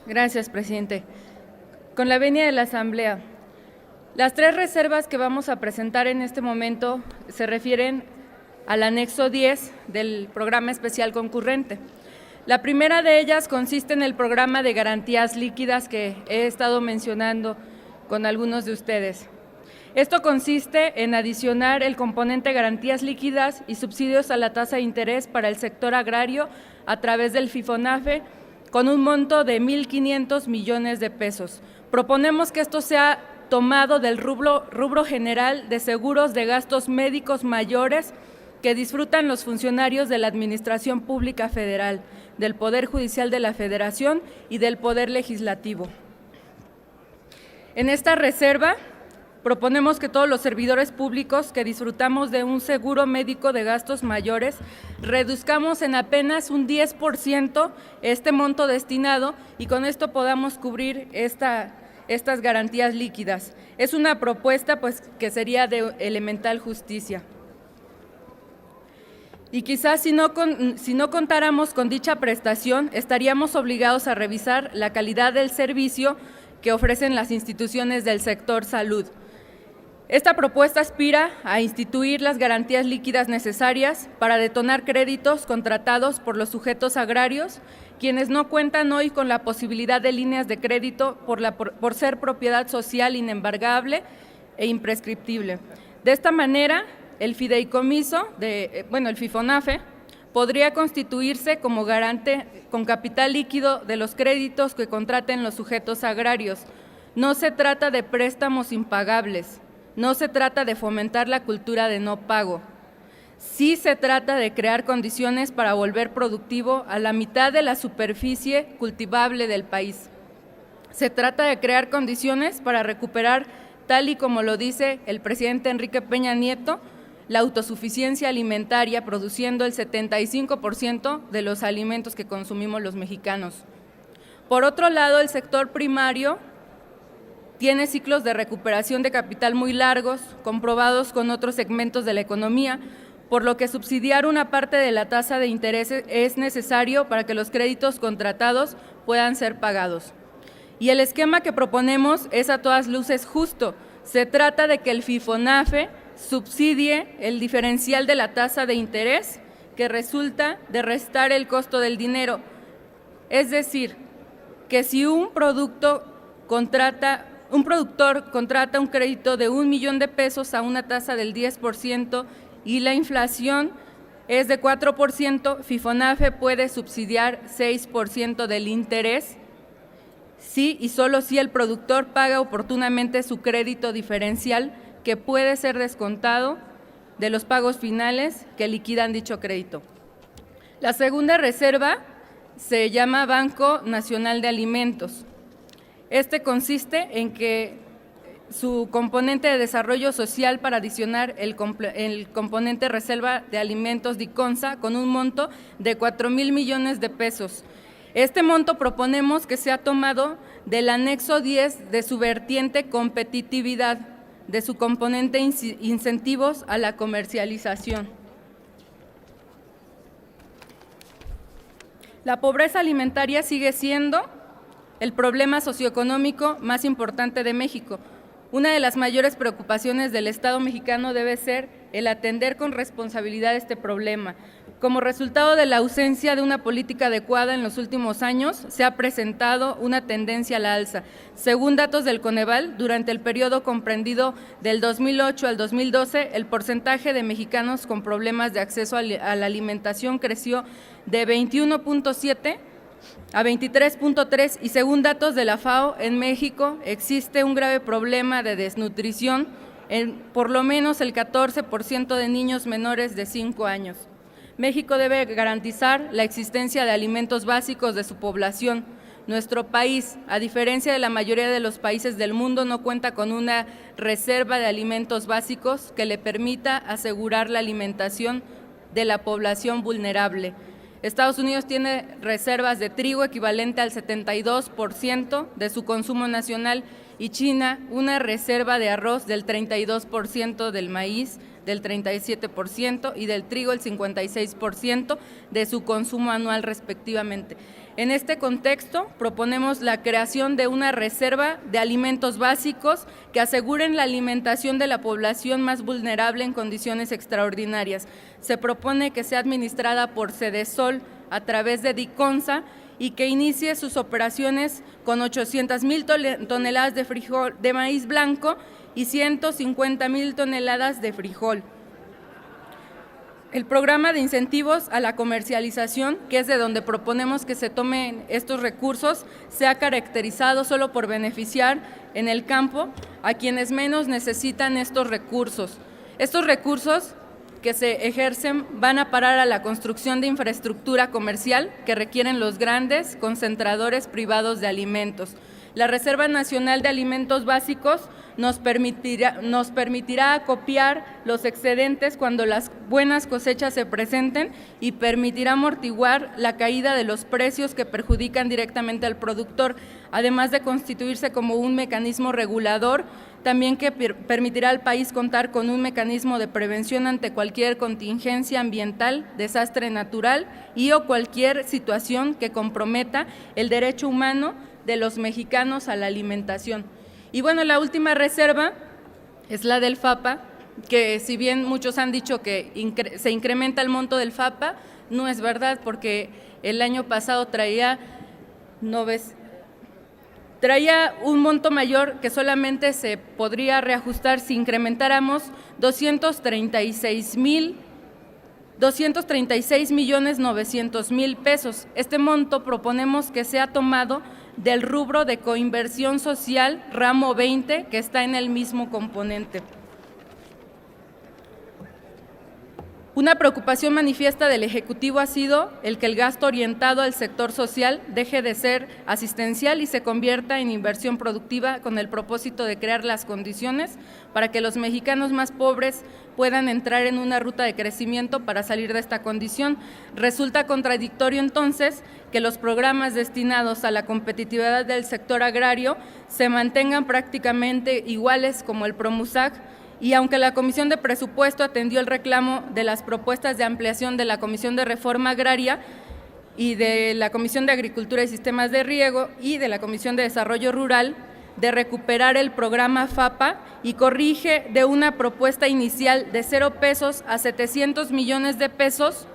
Gracias, presidente. Con la venia de la Asamblea, las tres reservas que vamos a presentar en este momento se refieren al anexo 10 del programa especial concurrente. La primera de ellas consiste en el programa de garantías líquidas que he estado mencionando con algunos de ustedes. Esto consiste en adicionar el componente garantías líquidas y subsidios a la tasa de interés para el sector agrario a través del FIFONAFE con un monto de 1.500 millones de pesos. Proponemos que esto sea tomado del rubro general de seguros de gastos médicos mayores que disfrutan los funcionarios de la Administración Pública Federal, del Poder Judicial de la Federación y del Poder Legislativo. En esta reserva proponemos que todos los servidores públicos que disfrutamos de un seguro médico de gastos mayores reduzcamos en apenas un 10% este monto destinado y con esto podamos cubrir estas garantías líquidas. Es una propuesta que sería de elemental justicia. Y quizás si no contáramos con dicha prestación, estaríamos obligados a revisar la calidad del servicio que ofrecen las instituciones del sector salud. Esta propuesta aspira a instituir las garantías líquidas necesarias para detonar créditos contratados por los sujetos agrarios, quienes no cuentan hoy con la posibilidad de líneas de crédito por ser propiedad social inembargable e imprescriptible. De esta manera, el fideicomiso, el FIFONAFE, podría constituirse como garante con capital líquido de los créditos que contraten los sujetos agrarios. No se trata de préstamos impagables. No se trata de fomentar la cultura de no pago. Sí se trata de crear condiciones para volver productivo a la mitad de la superficie cultivable del país. Se trata de crear condiciones para recuperar, tal y como lo dice el presidente Enrique Peña Nieto, la autosuficiencia alimentaria, produciendo el 75% de los alimentos que consumimos los mexicanos. Por otro lado, el sector primario tiene ciclos de recuperación de capital muy largos, comprobados con otros segmentos de la economía, por lo que subsidiar una parte de la tasa de interés es necesario para que los créditos contratados puedan ser pagados. Y el esquema que proponemos es a todas luces justo. Se trata de que el FIFONAFE subsidie el diferencial de la tasa de interés que resulta de restar el costo del dinero. Es decir, que si un productor contrata un crédito de 1 millón de pesos a una tasa del 10% y la inflación es de 4%, FIFONAFE puede subsidiar 6% del interés, sí y solo si el productor paga oportunamente su crédito diferencial, que puede ser descontado de los pagos finales que liquidan dicho crédito. La segunda reserva se llama Banco Nacional de Alimentos. Este consiste en que su componente de desarrollo social para adicionar el componente reserva de alimentos DICONSA con un monto de 4,000 millones de pesos. Este monto proponemos que sea tomado del anexo 10 de su vertiente competitividad, de su componente incentivos a la comercialización. La pobreza alimentaria sigue siendo el problema socioeconómico más importante de México. Una de las mayores preocupaciones del Estado mexicano debe ser el atender con responsabilidad este problema. Como resultado de la ausencia de una política adecuada en los últimos años, se ha presentado una tendencia a la alza. Según datos del Coneval, durante el periodo comprendido del 2008 al 2012, el porcentaje de mexicanos con problemas de acceso a la alimentación creció de 21.7 a 23.3 y según datos de la FAO, en México existe un grave problema de desnutrición en por lo menos el 14% de niños menores de 5 años. México debe garantizar la existencia de alimentos básicos de su población. Nuestro país, a diferencia de la mayoría de los países del mundo, no cuenta con una reserva de alimentos básicos que le permita asegurar la alimentación de la población vulnerable. Estados Unidos tiene reservas de trigo equivalente al 72% de su consumo nacional y China una reserva de arroz del 32% del maíz del 37% y del trigo el 56% de su consumo anual respectivamente. En este contexto, proponemos la creación de una reserva de alimentos básicos que aseguren la alimentación de la población más vulnerable en condiciones extraordinarias. Se propone que sea administrada por Sedesol a través de DICONSA y que inicie sus operaciones con 800,000 toneladas de maíz blanco y 150,000 toneladas de frijol. El programa de incentivos a la comercialización, que es de donde proponemos que se tomen estos recursos, se ha caracterizado solo por beneficiar en el campo a quienes menos necesitan estos recursos. Estos recursos que se ejercen van a parar a la construcción de infraestructura comercial que requieren los grandes concentradores privados de alimentos. La Reserva Nacional de Alimentos Básicos nos permitirá acopiar los excedentes cuando las buenas cosechas se presenten y permitirá amortiguar la caída de los precios que perjudican directamente al productor, además de constituirse como un mecanismo regulador, también que permitirá al país contar con un mecanismo de prevención ante cualquier contingencia ambiental, desastre natural y o cualquier situación que comprometa el derecho humano de los mexicanos a la alimentación. Y bueno, la última reserva es la del FAPA, que si bien muchos han dicho que se incrementa el monto del FAPA, no es verdad, porque el año pasado traía un monto mayor que solamente se podría reajustar si incrementáramos 236,900,000 pesos. Este monto proponemos que sea tomado del rubro de coinversión social ramo 20, que está en el mismo componente. Una preocupación manifiesta del Ejecutivo ha sido el que el gasto orientado al sector social deje de ser asistencial y se convierta en inversión productiva con el propósito de crear las condiciones para que los mexicanos más pobres puedan entrar en una ruta de crecimiento para salir de esta condición. Resulta contradictorio entonces que los programas destinados a la competitividad del sector agrario se mantengan prácticamente iguales como el PROMUSAG, y aunque la Comisión de Presupuesto atendió el reclamo de las propuestas de ampliación de la Comisión de Reforma Agraria y de la Comisión de Agricultura y Sistemas de Riego y de la Comisión de Desarrollo Rural de recuperar el programa FAPA y corrige de una propuesta inicial de 0 pesos a 700 millones de pesos,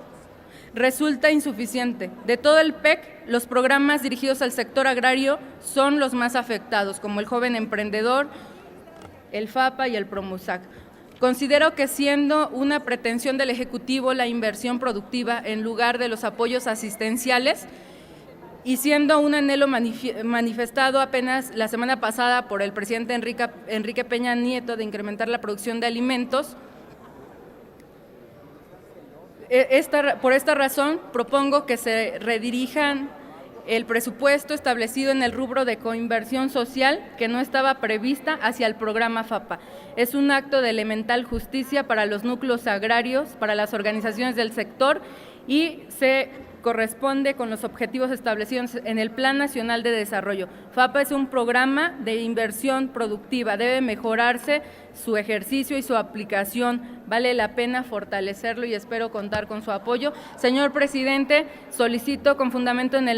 resulta insuficiente. De todo el PEC, los programas dirigidos al sector agrario son los más afectados, como el Joven Emprendedor, el FAPA y el PROMUSAC. Considero que siendo una pretensión del Ejecutivo la inversión productiva en lugar de los apoyos asistenciales y siendo un anhelo manifestado apenas la semana pasada por el presidente Enrique Peña Nieto de incrementar la producción de alimentos, por esta razón propongo que se redirijan el presupuesto establecido en el rubro de coinversión social que no estaba prevista hacia el programa FAPA. Es un acto de elemental justicia para los núcleos agrarios, para las organizaciones del sector y se corresponde con los objetivos establecidos en el Plan Nacional de Desarrollo. FAPA es un programa de inversión productiva, debe mejorarse su ejercicio y su aplicación. Vale la pena fortalecerlo y espero contar con su apoyo. Señor presidente, solicito con fundamento en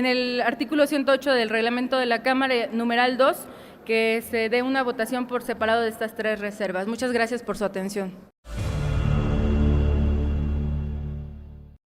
el artículo 108 del reglamento de la Cámara, numeral 2, que se dé una votación por separado de estas 3 reservas. Muchas gracias por su atención.